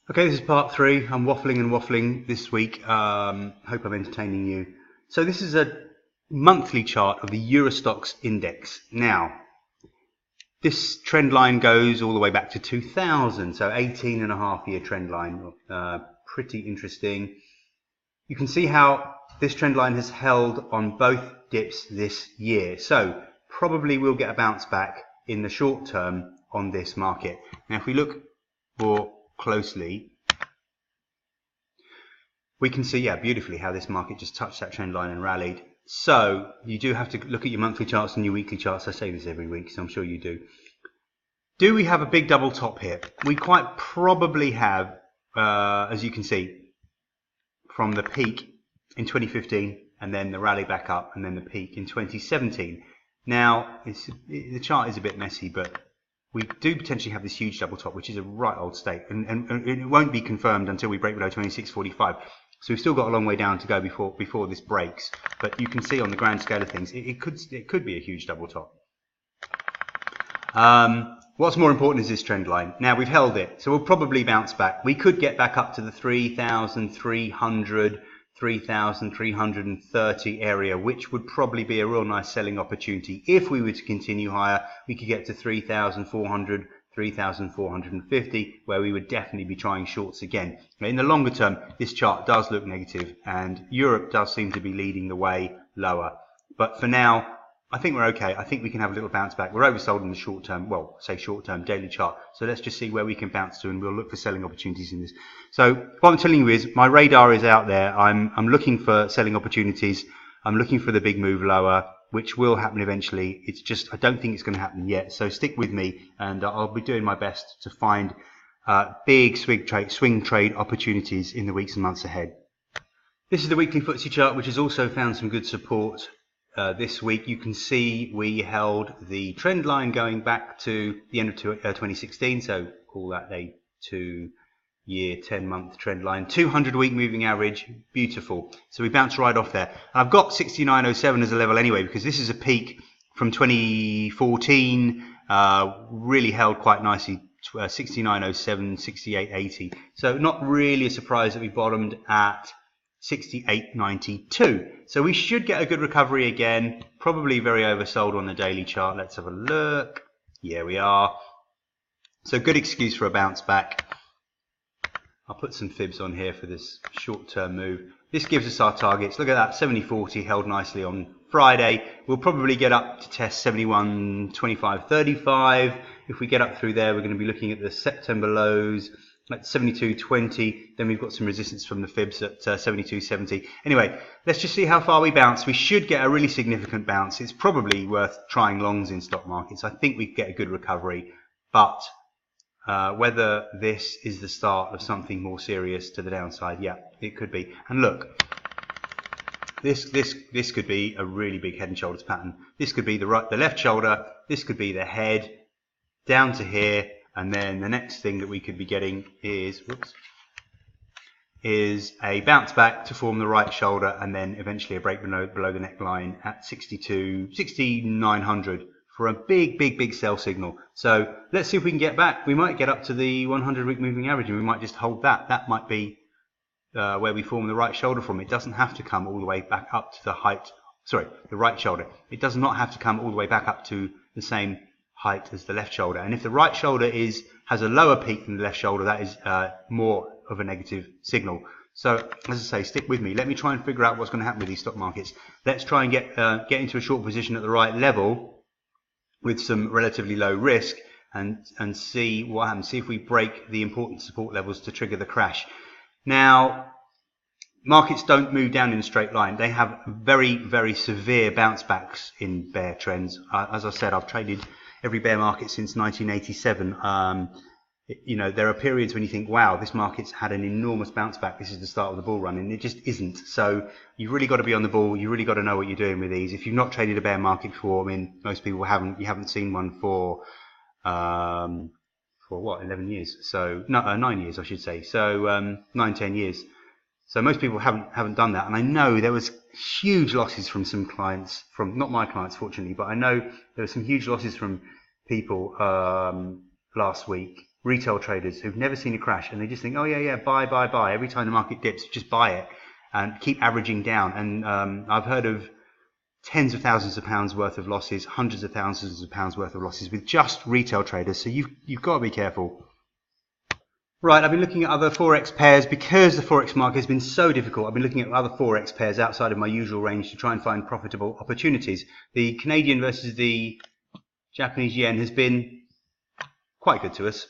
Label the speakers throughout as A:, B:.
A: Okay, this is part 3. I'm waffling and waffling this week. Hope I'm entertaining you. So this is a monthly chart of the Eurostoxx index. Now, this trend line goes all the way back to 2000, so 18.5-year trend line. Pretty interesting. You can see how this trend line has held on both dips this year. So probably we'll get a bounce back in the short term on this market. Now, if we look more closely, we can see, beautifully how this market just touched that trend line and rallied. So you do have to look at your monthly charts and your weekly charts. I say this every week, so I'm sure you do. Do we have a big double top here? We quite probably have, as you can see, from the peak in 2015 and then the rally back up and then the peak in 2017. Now, the chart is a bit messy, but we do potentially have this huge double top, which is a right old state, and it won't be confirmed until we break below 26.45. So we've still got a long way down to go before this breaks. But you can see on the grand scale of things, it could be a huge double top. What's more important is this trend line. Now we've held it, so we'll probably bounce back. We could get back up to the 3,300, 3,330 area, which would probably be a real nice selling opportunity. If we were to continue higher, we could get to 3,400, 3,450, where we would definitely be trying shorts again. In the longer term, this chart does look negative, and Europe does seem to be leading the way lower. But for now, I think we're okay. I think we can have a little bounce back. We're oversold in the short term, well, say short term daily chart. So let's just see where we can bounce to, and we'll look for selling opportunities in this. So what I'm telling you is my radar is out there. I'm looking for selling opportunities. I'm looking for the big move lower, which will happen eventually. It's just, I don't think it's going to happen yet. So stick with me, and I'll be doing my best to find big swing trade opportunities in the weeks and months ahead. This is the weekly FTSE chart, which has also found some good support. This week you can see we held the trend line going back to the end of 2016, so call that a 2-year, 10-month trend line. 200-week moving average, beautiful. So we bounced right off there. I've got 69.07 as a level anyway, because this is a peak from 2014, really held quite nicely, 69.07, 68.80. So not really a surprise that we bottomed at 68.92. So we should get a good recovery again, probably very oversold on the daily chart. Let's have a look. Yeah, we are. So good excuse for a bounce back. I'll put some fibs on here for this short-term move. This gives us our targets. Look at that, 70.40 held nicely on Friday. We'll probably get up to test 71.25.35. If we get up through there, we're going to be looking at the September lows at 72.20, then we've got some resistance from the fibs at 72.70. Anyway, let's just see how far we bounce. We should get a really significant bounce. It's probably worth trying longs in stock markets. I think we get a good recovery, but whether this is the start of something more serious to the downside, yeah, it could be. And look, this could be a really big head and shoulders pattern. This could be the left shoulder. This could be the head down to here. And then the next thing that we could be getting is a bounce back to form the right shoulder, and then eventually a break below the neckline at 6900 for a big sell signal. So let's see if we can get back. We might get up to the 100-week moving average, and we might just hold that. That might be where we form the right shoulder from. It doesn't have to come all the way back up to the height. Sorry, the right shoulder. It does not have to come all the way back up to the same height as the left shoulder. And if the right shoulder has a lower peak than the left shoulder, that is more of a negative signal. So as I say, stick with me. Let me try and figure out what's going to happen with these stock markets. Let's try and get into a short position at the right level with some relatively low risk, and see what happens. See if we break the important support levels to trigger the crash. Now, markets don't move down in a straight line. They have very severe bounce backs in bear trends. As I said, I've traded every bear market since 1987. There are periods when you think, wow, this market's had an enormous bounce back. This is the start of the bull run, and it just isn't. So you've really got to be on the ball. You really got to know what you're doing with these. If you've not traded a bear market before, I mean, most people haven't. You haven't seen one for what, 11 years? So no, 9 years, I should say. So 9-10 years. So most people haven't done that, and I know there was huge losses from some clients, from not my clients fortunately, but I know there were some huge losses from people last week, retail traders who've never seen a crash, and they just think, oh yeah, buy. Every time the market dips, just buy it and keep averaging down. And I've heard of tens of thousands of pounds worth of losses, hundreds of thousands of pounds worth of losses with just retail traders. So you've got to be careful. Right, I've been looking at other Forex pairs because the Forex market has been so difficult. I've been looking at other Forex pairs outside of my usual range to try and find profitable opportunities. The Canadian versus the Japanese yen has been quite good to us.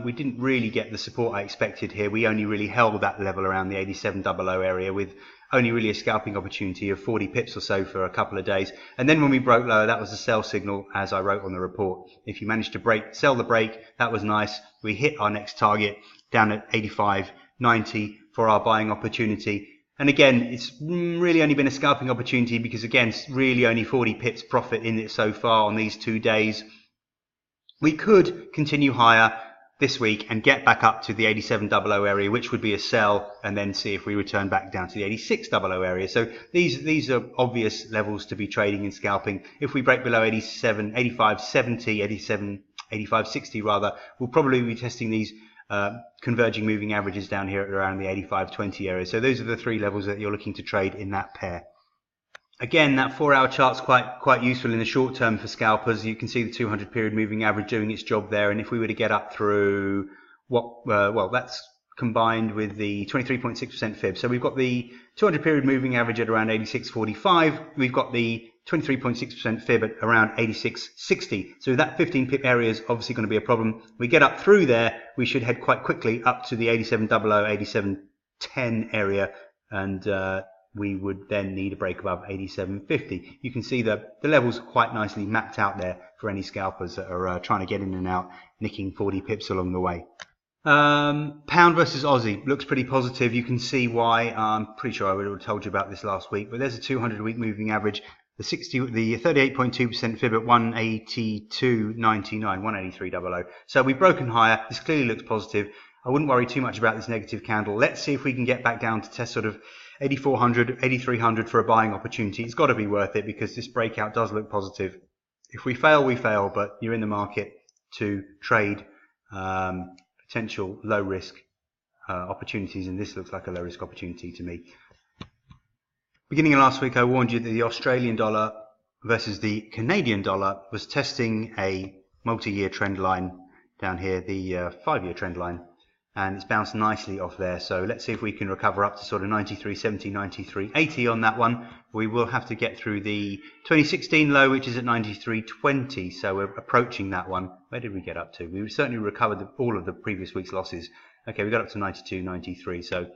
A: We didn't really get the support I expected here. We only really held that level around the 8700 area with only really a scalping opportunity of 40 pips or so for a couple of days. And then when we broke lower, that was a sell signal, as I wrote on the report. If you managed to sell the break, that was nice. We hit our next target down at 85.90 for our buying opportunity. And again, it's really only been a scalping opportunity because, again, it's really only 40 pips profit in it so far on these 2 days. We could continue higher this week and get back up to the 8700 area, which would be a sell, and then see if we return back down to the 8600 area. So these are obvious levels to be trading and scalping. If we break below 85.60 rather, we'll probably be testing these converging moving averages down here at around the 85.20 area. So those are the 3 levels that you're looking to trade in that pair. Again, that 4-hour chart's quite useful in the short term for scalpers. You can see the 200 period moving average doing its job there. And if we were to get up through well, that's combined with the 23.6% fib. So we've got the 200 period moving average at around 86.45. We've got the 23.6% fib at around 86.60. So that 15 pip area is obviously going to be a problem. We get up through there, we should head quite quickly up to the 8700, 8710 area, and we would then need a break above 87.50. You can see the levels quite nicely mapped out there for any scalpers that are trying to get in and out, nicking 40 pips along the way. Pound versus Aussie looks pretty positive. You can see why. I'm pretty sure I would have told you about this last week, but there's a 200-week moving average. The 38.2% fib at 182.99, 183.00. So we've broken higher. This clearly looks positive. I wouldn't worry too much about this negative candle. Let's see if we can get back down to test sort of 8400, 8300 for a buying opportunity. It's got to be worth it because this breakout does look positive. If we fail, we fail, but you're in the market to trade potential low risk opportunities, and this looks like a low risk opportunity to me. Beginning of last week, I warned you that the Australian dollar versus the Canadian dollar was testing a multi-year trend line down here, the 5-year trend line. And it's bounced nicely off there. So let's see if we can recover up to sort of 93.70, 93.80 on that one. We will have to get through the 2016 low, which is at 93.20. So we're approaching that one. Where did we get up to? We certainly recovered all of the previous week's losses. Okay, we got up to 92.93. So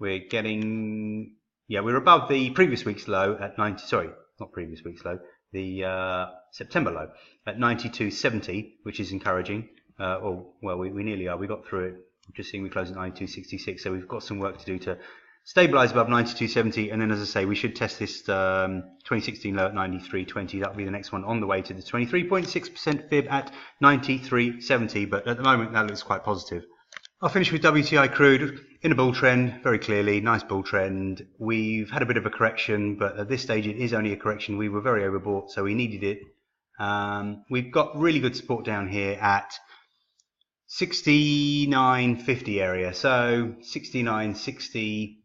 A: we're getting, yeah, we're above the previous week's low at 90. Sorry, not previous week's low. The September low at 92.70, which is encouraging. Well, we nearly are. We got through it. I'm just seeing we close at 92.66, so we've got some work to do to stabilize above 92.70, and then, as I say, we should test this 2016 low at 93.20. That'll be the next one on the way to the 23.6% fib at 93.70, but at the moment that looks quite positive. I'll finish with WTI crude in a bull trend, very clearly, nice bull trend. We've had a bit of a correction, but at this stage it is only a correction. We were very overbought, so we needed it. We've got really good support down here at 69.50 area, so 69.60,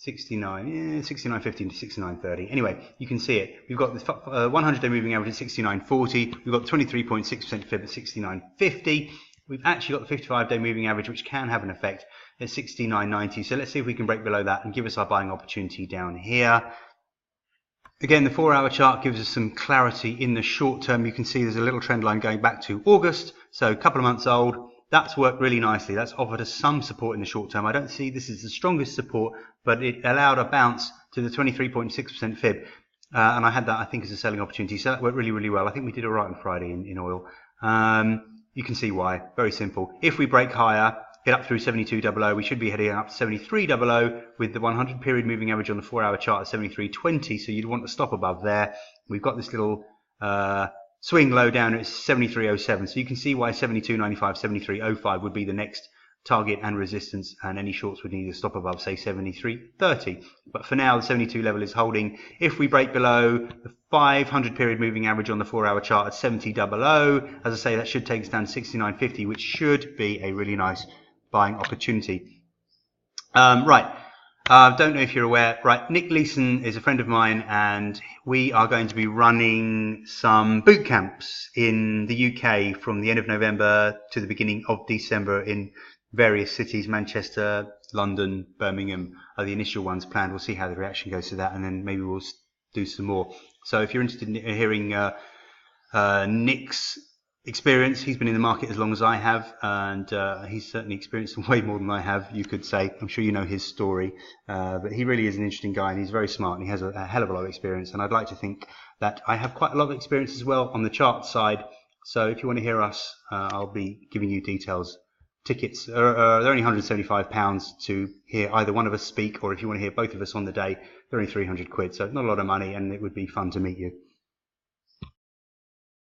A: 69.50 to 69.30. Anyway, you can see it. We've got the 100-day moving average at 69.40. We've got 23.6% fib at 69.50. We've actually got the 55-day moving average, which can have an effect at 69.90. So let's see if we can break below that and give us our buying opportunity down here. Again, the 4-hour chart gives us some clarity in the short term. You can see there's a little trend line going back to August, so a couple of months old. That's worked really nicely. That's offered us some support in the short term. I don't see this as the strongest support, but it allowed a bounce to the 23.6% fib. And I had that, I think, as a selling opportunity. So that worked really, really well. I think we did all right on Friday in oil. You can see why. Very simple. If we break higher, get up through 72.00, we should be heading up to 73.00 with the 100 period moving average on the 4-hour chart at 73.20. So you'd want to stop above there. We've got this little swing low down at 73.07. So you can see why 72.95, 73.05 would be the next target and resistance, and any shorts would need to stop above, say, 73.30. But for now, the 72 level is holding. If we break below the 500 period moving average on the 4-hour chart at 70.00, as I say, that should take us down to 69.50, which should be a really nice buying opportunity. Right. Don't know if you're aware. Right, Nick Leeson is a friend of mine, and we are going to be running some boot camps in the UK from the end of November to the beginning of December in various cities. Manchester, London, Birmingham are the initial ones planned. We'll see how the reaction goes to that, and then maybe we'll do some more. So if you're interested in hearing Nick's experience, he's been in the market as long as I have, and he's certainly experienced way more than I have, you could say. I'm sure you know his story, but he really is an interesting guy, and he's very smart, and he has a hell of a lot of experience, and I'd like to think that I have quite a lot of experience as well on the chart side. So if you want to hear us, I'll be giving you details. Tickets are they're only £175 to hear either one of us speak, or if you want to hear both of us on the day, they're only 300 quid, so not a lot of money, and it would be fun to meet you.